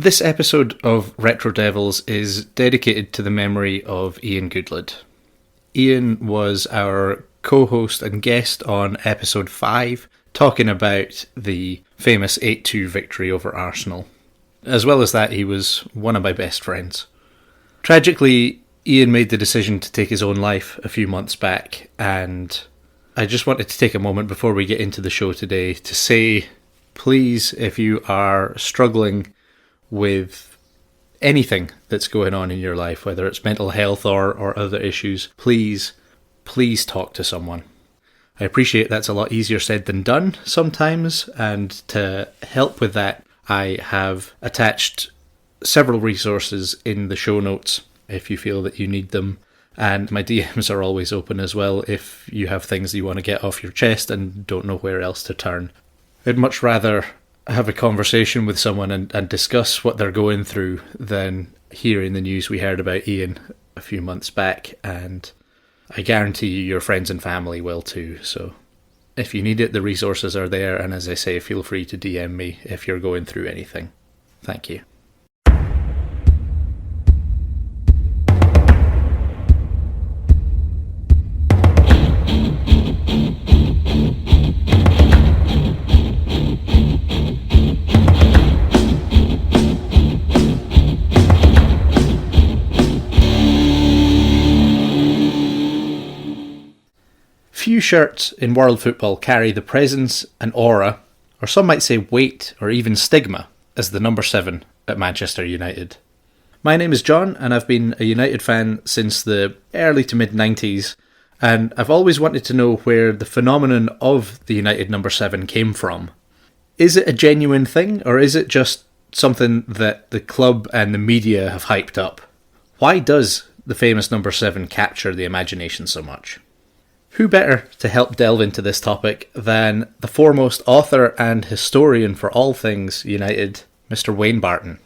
This episode of Retro Devils is dedicated to the memory of Iain Goodlad. Iain was our co-host and guest on episode 5, talking about the famous 8-2 victory over Arsenal. As well as that, he was one of my best friends. Tragically, Iain made the decision to take his own life a few months back, and I just wanted to take a moment before we get into the show today to say, please, if you are struggling with anything that's going on in your life, whether it's mental health or other issues, please talk to someone. I appreciate that's a lot easier said than done sometimes, and to help with that, I have attached several resources in the show notes if you feel that you need them, and my DMs are always open as well if you have things you want to get off your chest and don't know where else to turn. I'd much rather have a conversation with someone and discuss what they're going through than hearing the news we heard about Iain a few months back, and I guarantee you your friends and family will too. So if you need it, the resources are there, and as I say, feel free to DM me if you're going through anything. Thank you. Few shirts in world football carry the presence and aura, or some might say weight or even stigma, as the number 7 at Manchester United. My name is John, and I've been a United fan since the early to mid-90s, and I've always wanted to know where the phenomenon of the United number 7 came from. Is it a genuine thing, or is it just something that the club and the media have hyped up? Why does the famous number 7 capture the imagination so much? Who better to help delve into this topic than the foremost author and historian for all things United, Mr. Wayne Barton?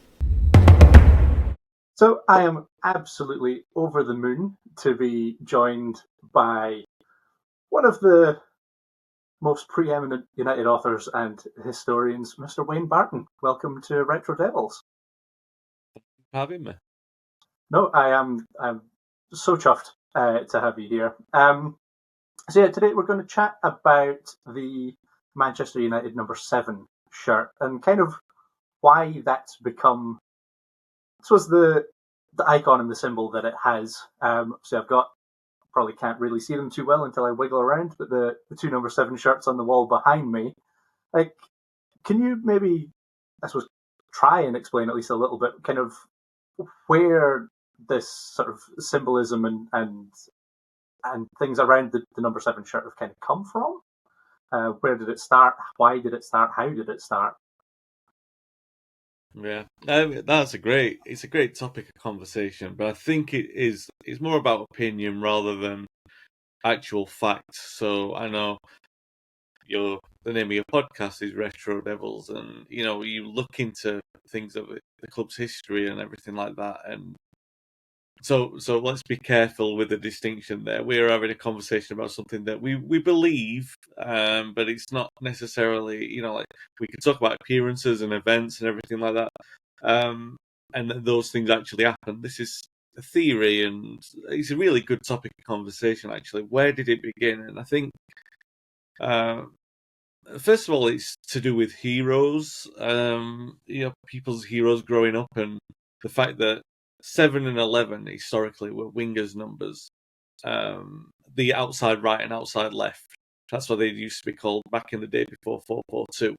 So I am absolutely over the moon to be joined by one of the most preeminent United authors and historians, Mr. Wayne Barton. Welcome to Retro Devils. Thank you for having me. No, I'm so chuffed to have you here. So yeah, today we're going to chat about the Manchester United number 7 shirt and kind of why that's become, I suppose, the icon and the symbol that it has. So I've got, probably can't really see them too well until I wiggle around, but the 2 number 7 shirts on the wall behind me, like, can you maybe, I suppose, try and explain at least a little bit kind of where this sort of symbolism and things around the number 7 shirt have kind of come from? Where did it start? Why did it start? How did it start? Yeah, it's a great topic of conversation, but I think it's more about opinion rather than actual facts. So I know the name of your podcast is Retro Devils, and you look into things of the club's history and everything like that, and so let's be careful with the distinction there. We're having a conversation about something that we believe, but it's not necessarily, like, we can talk about appearances and events and everything like that, and those things actually happen. This is a theory, and it's a really good topic of conversation, actually. Where did it begin? And I think, first of all, it's to do with heroes, people's heroes growing up, and the fact that 7 and 11 historically were wingers' numbers. The outside right and outside left. That's what they used to be called back in the day before 4-4-2.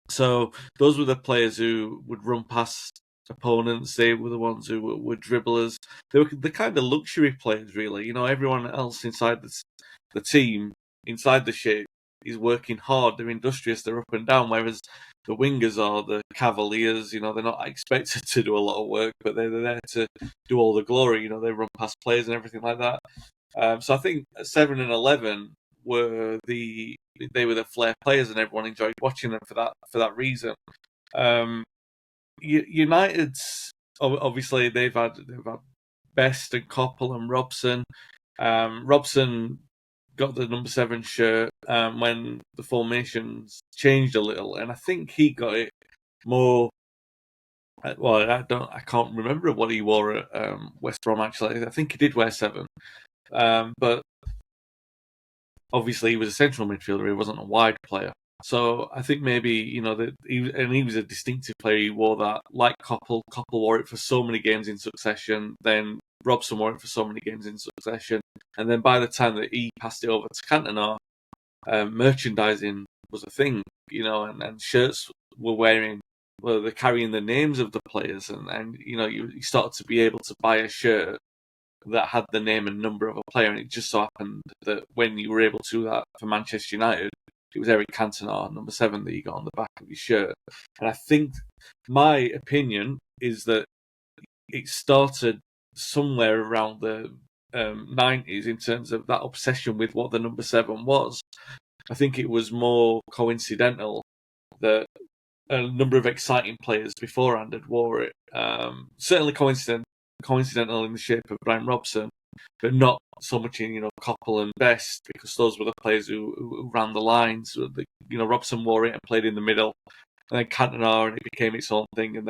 So those were the players who would run past opponents. They were the ones who were dribblers. They were the kind of luxury players, really. Everyone else inside the team, inside the shape, is working hard. They're industrious. They're up and down. Whereas the wingers are the cavaliers. They're not expected to do a lot of work, but they're there to do all the glory. They run past players and everything like that. So I think 7 and 11 were the flair players, and everyone enjoyed watching them for that reason. United's obviously they've had Best and Coppell and Robson. Robson got the number 7 shirt when the formations changed a little, and I think he got it more I can't remember what he wore at West Brom. Actually, I think he did wear 7, but obviously he was a central midfielder. He wasn't a wide player. So I think maybe that he was a distinctive player. He wore that like Coppell. Coppell wore it for so many games in succession. Then Robson wore it for so many games in succession. And then by the time that he passed it over to Cantona, merchandising was a thing, and shirts they're carrying the names of the players, and you started to be able to buy a shirt that had the name and number of a player, and it just so happened that when you were able to do that for Manchester United, it was Eric Cantona, number 7, that you got on the back of your shirt. And I think my opinion is that it started somewhere around the 90s in terms of that obsession with what the number 7 was. I think it was more coincidental that a number of exciting players beforehand had wore it. Certainly coincidental in the shape of Brian Robson, but not so much in Coppell and Best, because those were the players who ran the lines. Robson wore it and played in the middle, and then Cantona, and it became its own thing, and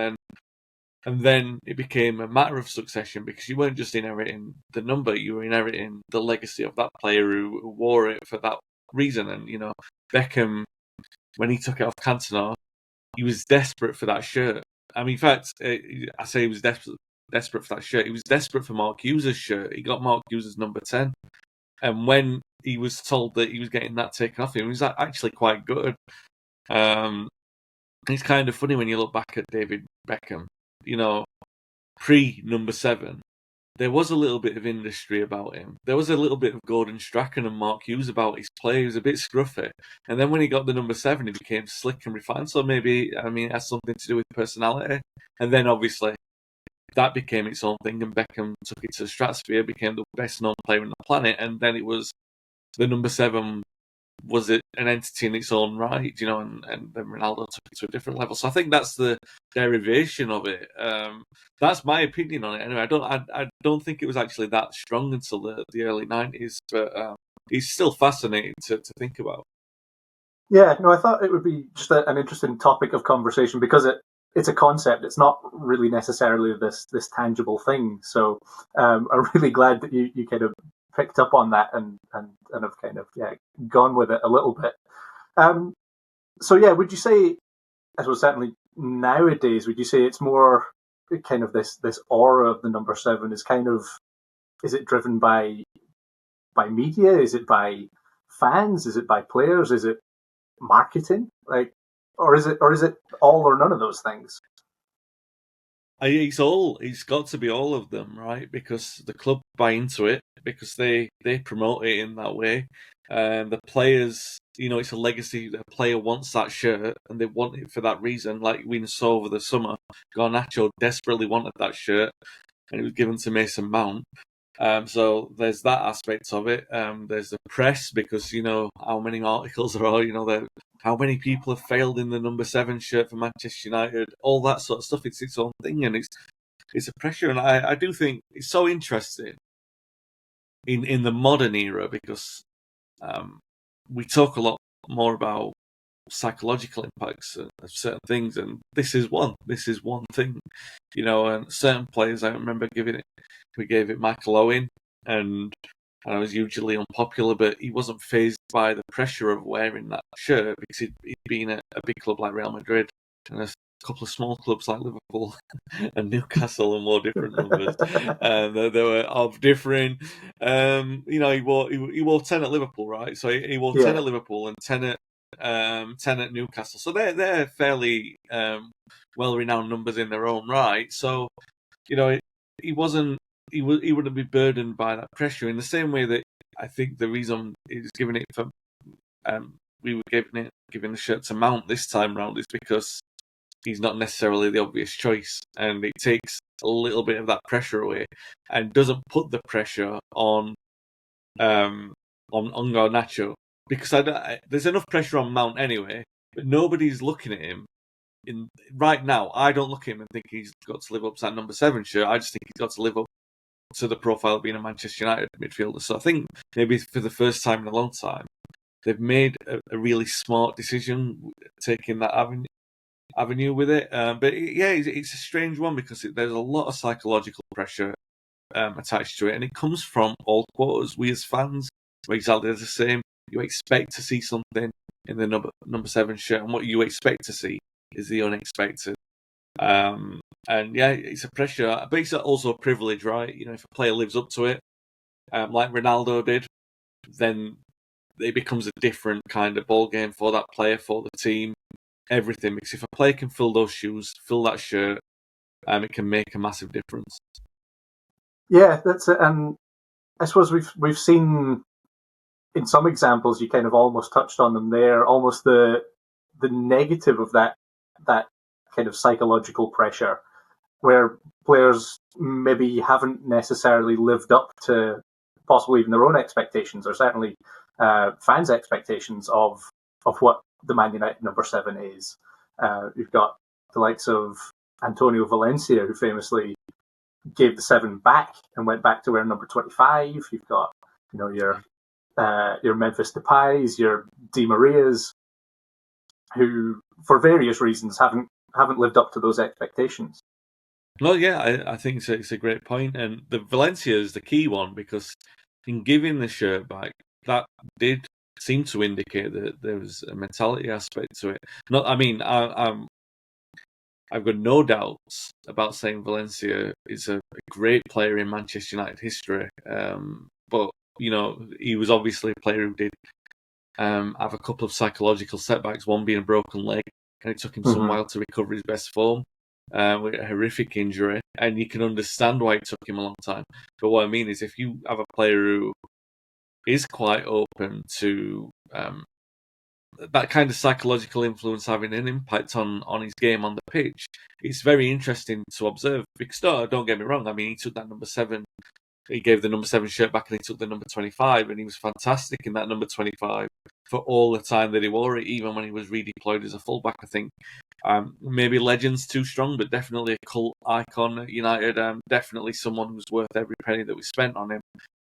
then it became a matter of succession, because you weren't just inheriting the number, you were inheriting the legacy of that player who wore it for that reason. And Beckham, when he took it off Cantona, he was desperate for that shirt. I mean, in fact, I say he was desperate for that shirt. He was desperate for Mark Hughes' shirt. He got Mark Hughes' number 10. And when he was told that he was getting that taken off him, he was actually quite good. It's kind of funny when you look back at David Beckham, pre-number 7. There was a little bit of industry about him. There was a little bit of Gordon Strachan and Mark Hughes about his play. He was a bit scruffy. And then when he got the number 7, he became slick and refined. So maybe, it has something to do with personality. And then obviously that became its own thing, and Beckham took it to the stratosphere, became the best known player on the planet. And then it was the number 7 was it an entity in its own right, and then Ronaldo took it to a different level. So I think that's the derivation of it. That's my opinion on it. Anyway, I don't think it was actually that strong until the early 90s, but it's still fascinating to think about. Yeah, no, I thought it would be just an interesting topic of conversation, because it's a concept. It's not really necessarily this tangible thing. So I'm really glad that you kind of picked up on that and have kind of gone with it a little bit. So yeah, would you say, I suppose certainly nowadays, would you say it's more kind of this aura of the number 7 is kind of, is it driven by media? Is it by fans? Is it by players? Is it marketing? Or is it all or none of those things? It's got to be all of them, right? Because the club buy into it, because they promote it in that way. The players, it's a legacy. The player wants that shirt, and they want it for that reason. Like we saw over the summer, Garnacho desperately wanted that shirt, and it was given to Mason Mount. So there's that aspect of it. There's the press, because how many articles there are. How many people have failed in the number 7 shirt for Manchester United? All that sort of stuff. It's its own thing, and it's a pressure. And I do think it's so interesting in the modern era, because we talk a lot more about psychological impacts of certain things, and this is one thing, and certain players, I remember we gave it Michael Owen, and I was hugely unpopular, but he wasn't fazed by the pressure of wearing that shirt, because he'd been at a big club like Real Madrid and a couple of small clubs like Liverpool and Newcastle, and more different numbers, and they were of different. He wore 10 at Liverpool, right? So he wore 10 at Liverpool and 10 at Newcastle. So they're fairly well-renowned numbers in their own right. So he wasn't. He wouldn't be burdened by that pressure in the same way that I think the reason he's giving it for we were giving the shirt to Mount this time round is because he's not necessarily the obvious choice, and it takes a little bit of that pressure away and doesn't put the pressure on Garnacho, because there's enough pressure on Mount anyway, but nobody's looking at him. Right now, I don't look at him and think he's got to live up to that number 7 shirt. I just think he's got to live up to the profile of being a Manchester United midfielder. So I think maybe for the first time in a long time, they've made a really smart decision taking that avenue with it. But it's a strange one because there's a lot of psychological pressure attached to it, and it comes from all quarters. We as fans are exactly the same. You expect to see something in the number 7 shirt, and what you expect to see is the unexpected. And yeah, it's a pressure, but it's also a privilege, right? You know, if a player lives up to it, like Ronaldo did, then it becomes a different kind of ball game for that player, for the team, everything. Because if a player can fill those shoes, fill that shirt, it can make a massive difference. Yeah, that's it. And I suppose we've seen in some examples, you kind of almost touched on them there, almost the negative of that kind of psychological pressure, where players maybe haven't necessarily lived up to possibly even their own expectations, or certainly fans' expectations of what the Man United number 7 is. You've got the likes of Antonio Valencia, who famously gave the 7 back and went back to wear number 25. You've got, you know, your Memphis Depays, your Di Marias, who for various reasons haven't lived up to those expectations. No, yeah, I think it's a great point, and the Valencia is the key one because in giving the shirt back, that did seem to indicate that there was a mentality aspect to it. Not, I mean, I've got no doubts about saying Valencia is a great player in Manchester United history, but you know, he was obviously a player who did have a couple of psychological setbacks, one being a broken leg, and it took him some while to recover his best form. With a horrific injury, and you can understand why it took him a long time. But what I mean is, if you have a player who is quite open to that kind of psychological influence having an impact on his game on the pitch, it's very interesting to observe. Because don't get me wrong, I mean, he took that number 7. He gave the number 7 shirt back and he took the number 25, and he was fantastic in that number 25 for all the time that he wore it, even when he was redeployed as a fullback, I think. Maybe legend's too strong, but definitely a cult icon at United. Definitely someone who's worth every penny that we spent on him,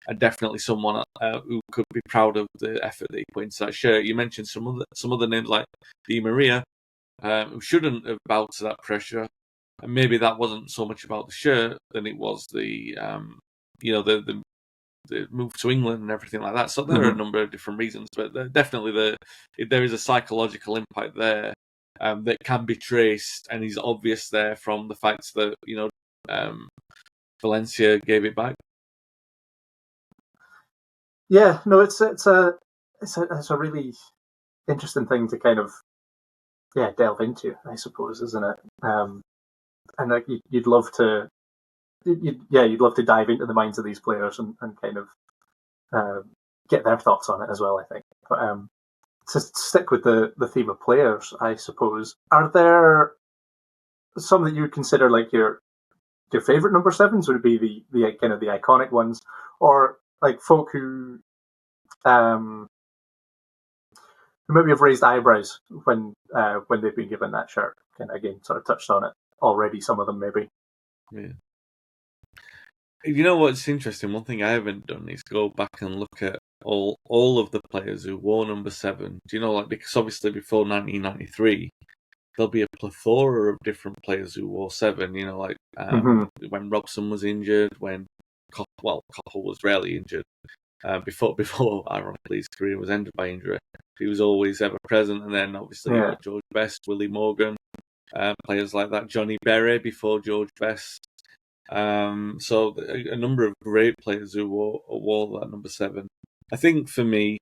and definitely someone who could be proud of the effort that he put into that shirt. You mentioned some other names like Di Maria, who shouldn't have bowed to that pressure, and maybe that wasn't so much about the shirt than it was the move to England and everything like that. So there are a number of different reasons, but definitely there is a psychological impact there that can be traced, and is obvious there from the fact that Valencia gave it back. Yeah, no, it's a really interesting thing to kind of delve into, I suppose, isn't it? And like you'd love to dive into the minds of these players and kind of get their thoughts on it as well, I think. But to stick with the theme of players, I suppose, are there some that you would consider like your favorite number 7s? Would it be the kind of the iconic ones, or like folk who maybe have raised eyebrows when they've been given that shirt? And again, sort of touched on it already. Some of them maybe. Yeah. You know what's interesting? One thing I haven't done is go back and look at all of the players who wore number 7. Do you know, like, because obviously before 1993, there'll be a plethora of different players who wore 7. You know, like when Robson was injured, when Koppel was rarely injured. Before ironically his career was ended by injury, he was always ever present. And then obviously you got George Best, Willie Morgan, players like that, Johnny Berry before George Best. So a number of great players who wore that number 7. I think for me,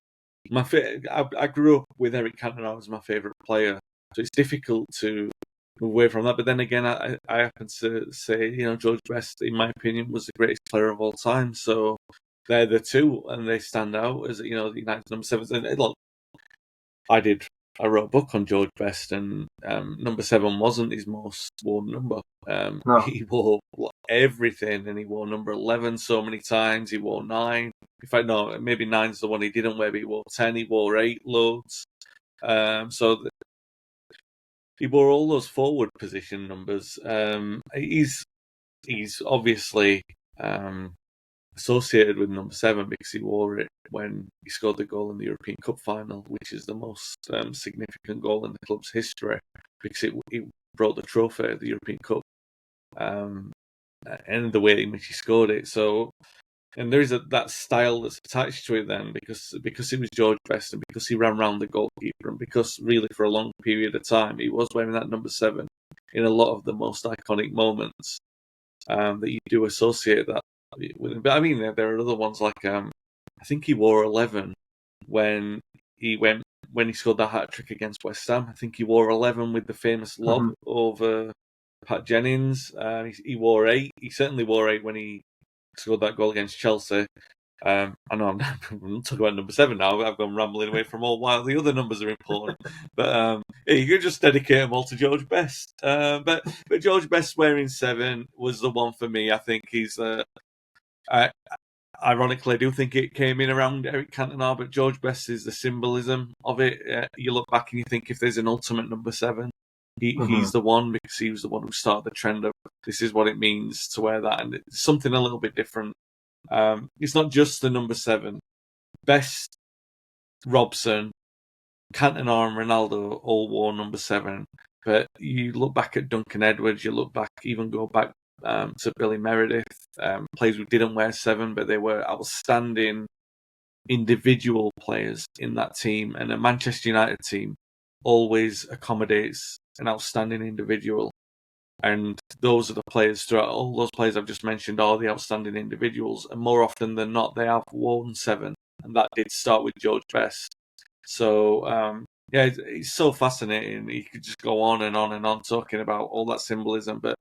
I grew up with Eric Cantona as my favourite player, so it's difficult to move away from that. But then again, I happen to say, George Best, in my opinion, was the greatest player of all time. So they're the two, and they stand out as the United number 7. And look, I wrote a book on George Best, and number 7 wasn't his most worn number. No. He wore everything, and he wore number 11 so many times. He wore 9. In fact, no, maybe 9's the one he didn't wear, but he wore 10. He wore 8 loads. He wore all those forward position numbers. He's obviously associated with number 7 because he wore it when he scored the goal in the European Cup final, which is the most significant goal in the club's history, because it brought the trophy, the European Cup, and the way in which he scored it. So, and there is that style that's attached to it then, because it was George Best, and because he ran round the goalkeeper, and because really for a long period of time he was wearing that number 7 in a lot of the most iconic moments that you do associate that with him. But I mean, there are other ones like I think he wore 11 when he scored that hat trick against West Ham. I think he wore 11 with the famous lob over Pat Jennings. He wore 8. He certainly wore 8 when he scored that goal against Chelsea. I know I'm talking about number 7 now. I've gone rambling away from all while the other numbers are important. But you could just dedicate them all to George Best. But George Best wearing 7 was the one for me. I think he's ironically, I do think it came in around Eric Cantona, but George Best is the symbolism of it. You look back and you think if there's an ultimate number 7, he's the one, because he was the one who started the trend of this is what it means to wear that, and it's something a little bit different. It's not just the number 7. Best, Robson, Cantona and Ronaldo all wore number 7, but you look back at Duncan Edwards, go back to Billy Meredith, players who didn't wear 7, but they were outstanding individual players in that team, and a Manchester United team always accommodates an outstanding individual, and those are the players throughout. All those players I've just mentioned are the outstanding individuals, and more often than not they have worn 7, and that did start with George Best. So it's so fascinating. You could just go on and on and on talking about all that symbolism, but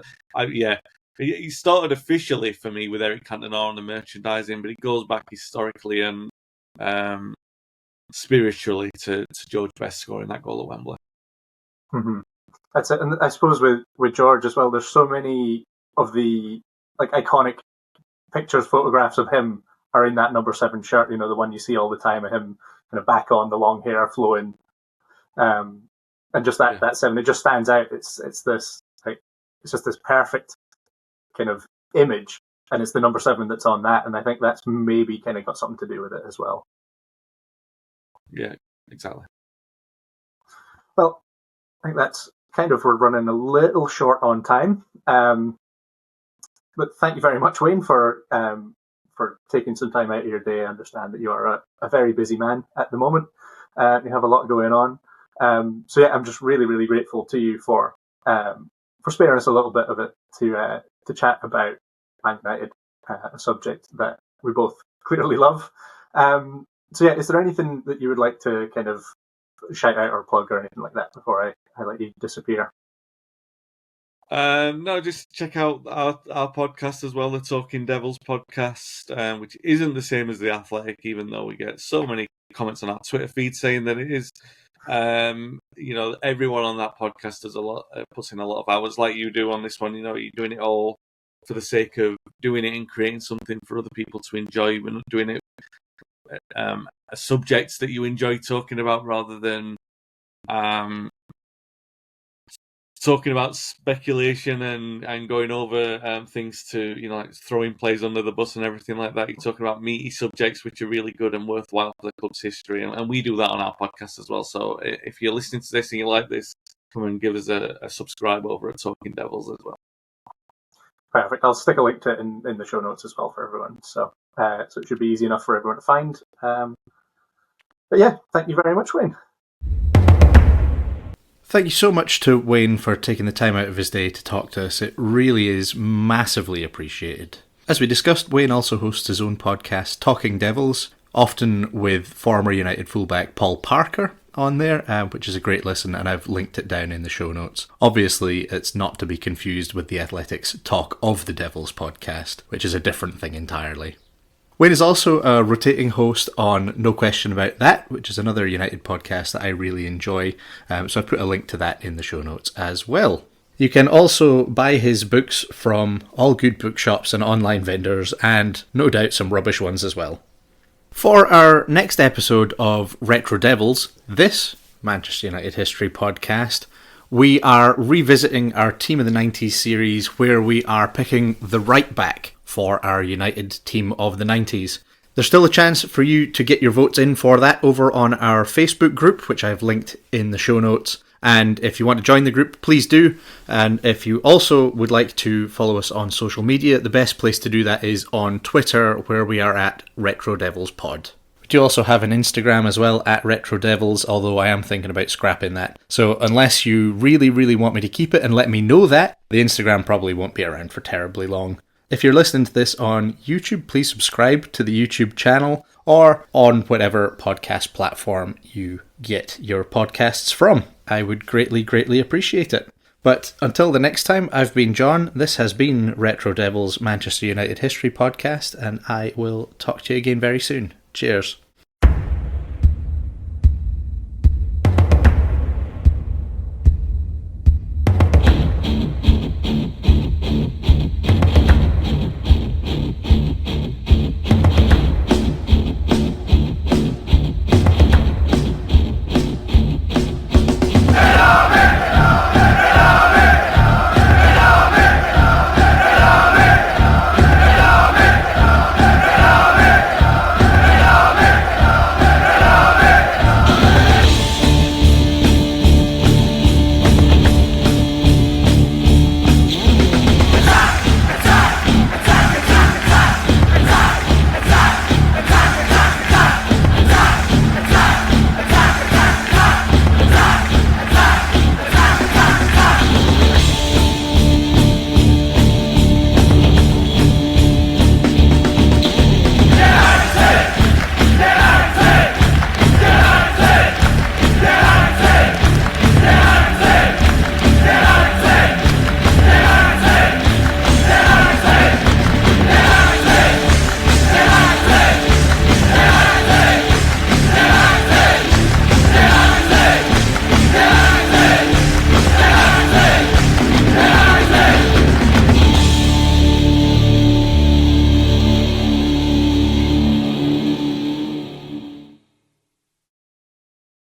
he started officially for me with Eric Cantona on the merchandising, but it goes back historically and spiritually to George Best scoring that goal at Wembley. Mm-hmm. That's it. And I suppose with George as well, there's so many of the iconic pictures, photographs of him are in that number 7 shirt. You know, the one you see all the time of him kind of back on, the long hair flowing, and just that 7. It just stands out. It's this it's just this perfect kind of image, and it's the number 7 that's on that, and I think that's maybe kind of got something to do with it as well. Yeah, exactly. Well, I think that's we're running a little short on time, but thank you very much, Wayne, for taking some time out of your day. I understand that you are a very busy man at the moment. You have a lot going on, so yeah, I'm just really, really grateful to you for sparing us a little bit of it to chat about Man United, a subject that we both clearly love. So yeah, is there anything that you would like to kind of shout out or plug or anything like that before I let you disappear? No, just check out our podcast as well, the Talking Devils podcast, which isn't the same as The Athletic, even though we get so many comments on our Twitter feed saying that it is. Everyone on that podcast does puts in a lot of hours, like you do on this one. You know, you're doing it all for the sake of doing it and creating something for other people to enjoy. We're not doing it subjects that you enjoy talking about, rather than talking about speculation and going over things to, like throwing players under the bus and everything like that. You're talking about meaty subjects which are really good and worthwhile for the club's history, and we do that on our podcast as well. So if you're listening to this and you like this, come and give us a subscribe over at Talking Devils as well. Perfect. I'll stick a link to it in the show notes as well for everyone. So it should be easy enough for everyone to find. But yeah, thank you very much, Wayne. Thank you so much to Wayne for taking the time out of his day to talk to us. It really is massively appreciated. As we discussed, Wayne also hosts his own podcast, Talking Devils, often with former United fullback Paul Parker on there, which is a great listen, and I've linked it down in the show notes. Obviously, it's not to be confused with the Athletic's Talk of the Devils podcast, which is a different thing entirely. Wayne is also a rotating host on No Question About That, which is another United podcast that I really enjoy, so I put a link to that in the show notes as well. You can also buy his books from all good bookshops and online vendors, and no doubt some rubbish ones as well. For our next episode of Retro Devils, this Manchester United History podcast, we are revisiting our Team of the 90s series, where we are picking the right back for our United Team of the 90s. There's still a chance for you to get your votes in for that over on our Facebook group, which I've linked in the show notes. And if you want to join the group, please do. And if you also would like to follow us on social media, the best place to do that is on Twitter, where we are at Retro Devils Pod. We do also have an Instagram as well, at Retro Devils, although I am thinking about scrapping that. So unless you really, really want me to keep it and let me know that, the Instagram probably won't be around for terribly long. If you're listening to this on YouTube, please subscribe to the YouTube channel or on whatever podcast platform you get your podcasts from. I would greatly, greatly appreciate it. But until the next time, I've been John. This has been Retro Devils Manchester United History Podcast, and I will talk to you again very soon. Cheers.